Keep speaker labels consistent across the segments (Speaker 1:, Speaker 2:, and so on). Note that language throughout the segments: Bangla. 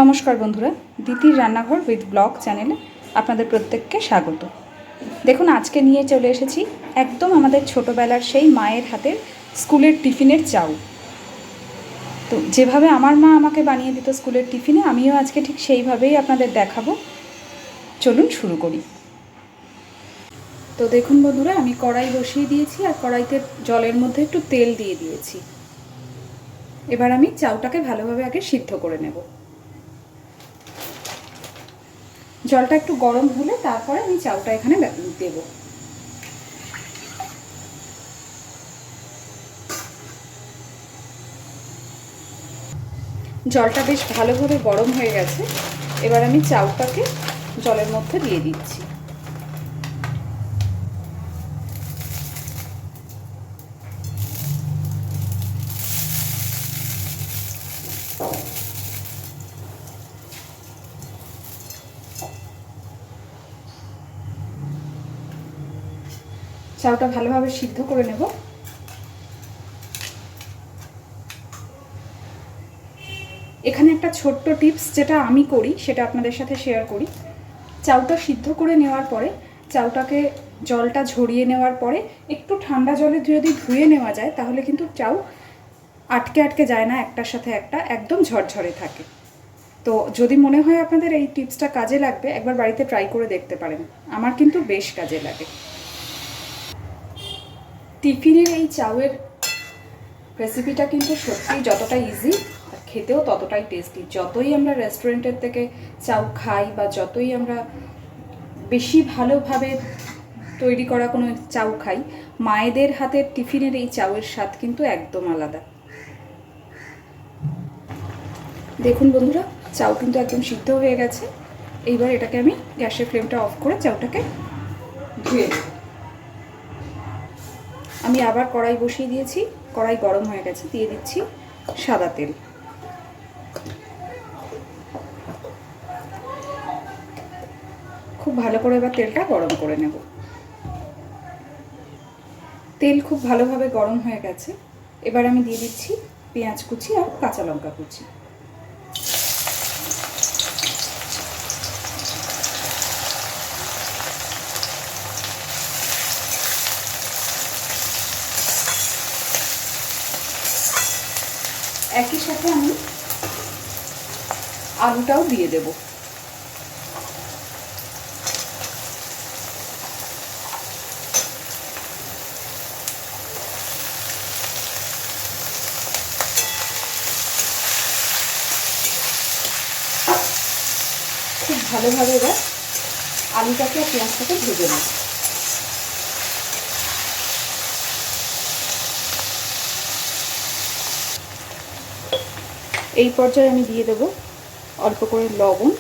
Speaker 1: নমস্কার বন্ধুরা, দিতির রান্নাঘর উইথ ব্লগ চ্যানেলে আপনাদের প্রত্যেককে স্বাগত। দেখুন, আজকে নিয়ে চলে এসেছি একদম আমাদের ছোটোবেলার সেই মায়ের হাতের স্কুলের টিফিনের চাউ। তো যেভাবে আমার মা আমাকে বানিয়ে দিত স্কুলের টিফিনে, আমিও আজকে ঠিক সেইভাবেই আপনাদের দেখাবো। চলুন শুরু করি। তো দেখুন বন্ধুরা, আমি কড়াই বসিয়ে দিয়েছি আর কড়াইতে জলের মধ্যে একটু তেল দিয়ে দিয়েছি। এবার আমি চাউটাকে ভালোভাবে আগে সিদ্ধ করে নেব। জলটা একটু গরম হলে তারপরে আমি চাউটা এখানে দেব। জলটা বেশ ভালোভাবে গরম হয়ে গেছে। এবার আমি চাউটাকে জলের মধ্যে দিয়ে দিচ্ছি। চাউটা ভালোভাবে সিদ্ধ করে নেব। এখানে একটা ছোট্ট টিপস যেটা আমি করি সেটা আপনাদের সাথে শেয়ার করি। চাউটা সিদ্ধ করে নেওয়ার পরে চাউটাকে জলটা ঝরিয়ে নেওয়ার পরে একটু ঠান্ডা জলে যদি ধুয়ে নেওয়া যায় তাহলে কিন্তু চাউ আটকে আটকে যায় না, একটার সাথে একটা একদম ঝরঝরে থাকে। তো যদি মনে হয় আপনাদের এই টিপসটা কাজে লাগবে, একবার বাড়িতে ট্রাই করে দেখতে পারেন। আমার কিন্তু বেশ কাজে লাগে। টিফিনের এই চাউয়ের রেসিপিটা কিন্তু সত্যিই যতটা ইজি আর খেতেও ততটাই টেস্টি। যতই আমরা রেস্টুরেন্টের থেকে চাউ খাই বা যতই আমরা বেশি ভালোভাবে তৈরি করা কোনো চাউ খাই, মায়েদের হাতের টিফিনের এই চাউয়ের স্বাদ কিন্তু একদম আলাদা। দেখুন বন্ধুরা, চাউ কিন্তু একদম সিদ্ধ হয়ে গেছে। এইবার এটাকে আমি গ্যাসের ফ্লেমটা অফ করে চাউটাকে ধুয়ে দেব। আমি আবার কড়াই বসিয়ে দিয়েছি। কড়াই গরম হয়ে গেছে, দিয়ে দিচ্ছি সাদা তেল। খুব ভালো করে এবার তেলটা গরম করে নেব। তেল খুব ভালোভাবে গরম হয়ে গেছে। এবার আমি দিয়ে দিচ্ছি পেঁয়াজ কুচি আর কাঁচা লঙ্কা কুচি। একই সাথে আমি আলুটাও দিয়ে দেব। খুব ভালোভাবে এবার আলুটাকে আর পেঁয়াজটাকে ভেজে নেব। এই পর্যায়ে আমি দিয়ে দেব অল্প করে লবণ,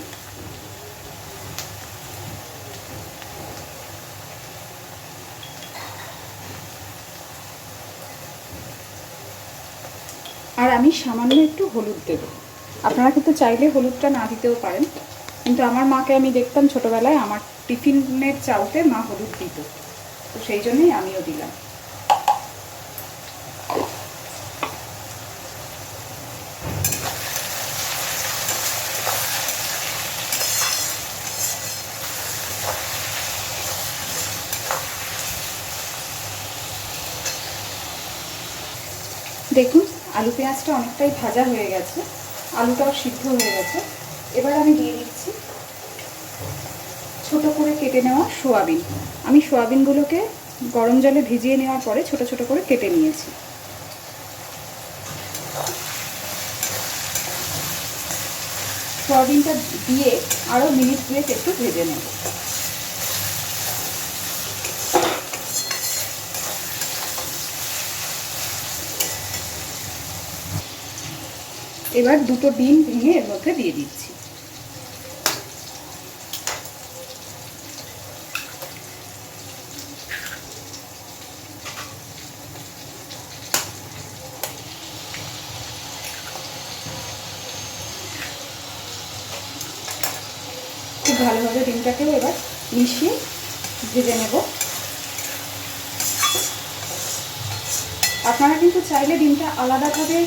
Speaker 1: আর আমি সামান্য একটু হলুদ দেব। আপনারা কিন্তু চাইলে হলুদটা না দিতেও পারেন, কিন্তু আমার মাকে আমি দেখতাম ছোটোবেলায় আমার টিফিনের চাউতে মা হলুদ দিত, তো সেই জন্যই আমিও দিলাম। দেখুন, আলু পেঁয়াজটা অনেকটাই ভাজা হয়ে গেছে, আলুটাও সিদ্ধ হয়ে গেছে। এবার আমি দিয়ে দিচ্ছি ছোট করে কেটে নেওয়া সোয়াবিন। আমি সোয়াবিনগুলোকে গরম জলে ভিজিয়ে নেওয়ার পরে ছোট ছোট করে কেটে নিয়েছি। সোয়াবিনটা দিয়ে আরও মিনিট দুয়েক একটু ভেজে নেব। এবার দুটো ডিম ভেঙে এর মধ্যে দিয়ে দিচ্ছি। খুব ভালোভাবে ডিমটাকেও এবার মিশিয়ে ভেজে নেব। আপনারা কিন্তু চাইলে ডিমটা আলাদাভাবে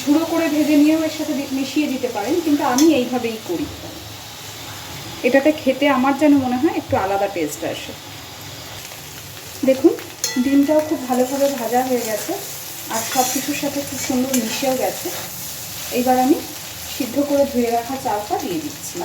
Speaker 1: ঝুড়ো করে ভেজে নিয়েও এর সাথে মিশিয়ে দিতে পারেন, কিন্তু আমি এইভাবেই করি। এটাতে খেতে আমার যেন মনে হয় একটু আলাদা টেস্ট আসে। দেখুন ডিমটাও খুব ভালোভাবে ভাজা হয়ে গেছে আর সব কিছুর সাথে খুব সুন্দর মিশেও গেছে। এইবার আমি সিদ্ধ করে ধুয়ে রাখা চালটা দিয়ে দিচ্ছি।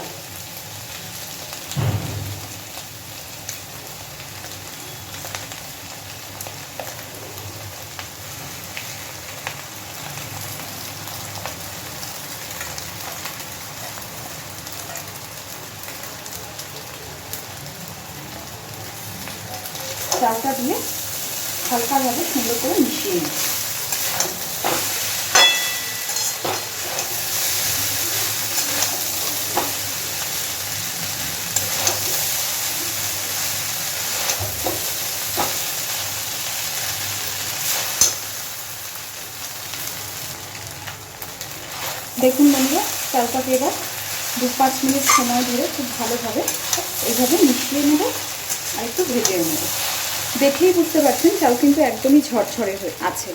Speaker 1: চালটা দিয়ে হালকাভাবে সুন্দর করে মিশিয়ে নিই। দেখুন বন্ধুরা, চালটাকে এবার 2-5 মিনিট সময় ধরে খুব ভালোভাবে এইভাবে মিশিয়ে নেব আর একটু ভেজে নেব। দেখেই বুঝতে পারছেন চাল কিন্তু একদমই ঝরঝরে হয়ে আছে।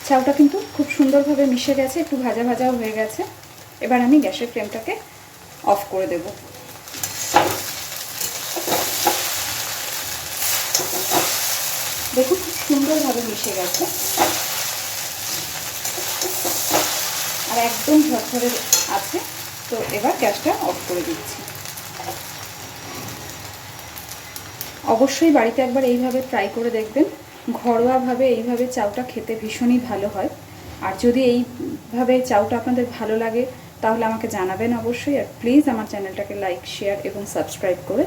Speaker 1: চালটা কিন্তু খুব সুন্দরভাবে মিশে গেছে, একটু ভাজা ভাজাও হয়ে গেছে। এবার আমি গ্যাসের ফ্লেমটাকে অফ করে দেব। দেখুন খুব সুন্দরভাবে মিশে গেছে আর একদম ঝরঝরে আছে। তো এবার গ্যাসটা অফ করে দিচ্ছি। অবশ্যই বাড়িতে একবার এইভাবে ট্রাই করে দেখবেন। ঘরোয়াভাবে এইভাবে চাউটা খেতে ভীষণই ভালো হয়। আর যদি এইভাবে চাউটা আপনাদের ভালো লাগে তাহলে আমাকে জানাবেন অবশ্যই। আর প্লিজ আমার চ্যানেলটাকে লাইক, শেয়ার এবং সাবস্ক্রাইব করে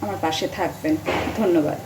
Speaker 1: আমার পাশে থাকবেন। ধন্যবাদ।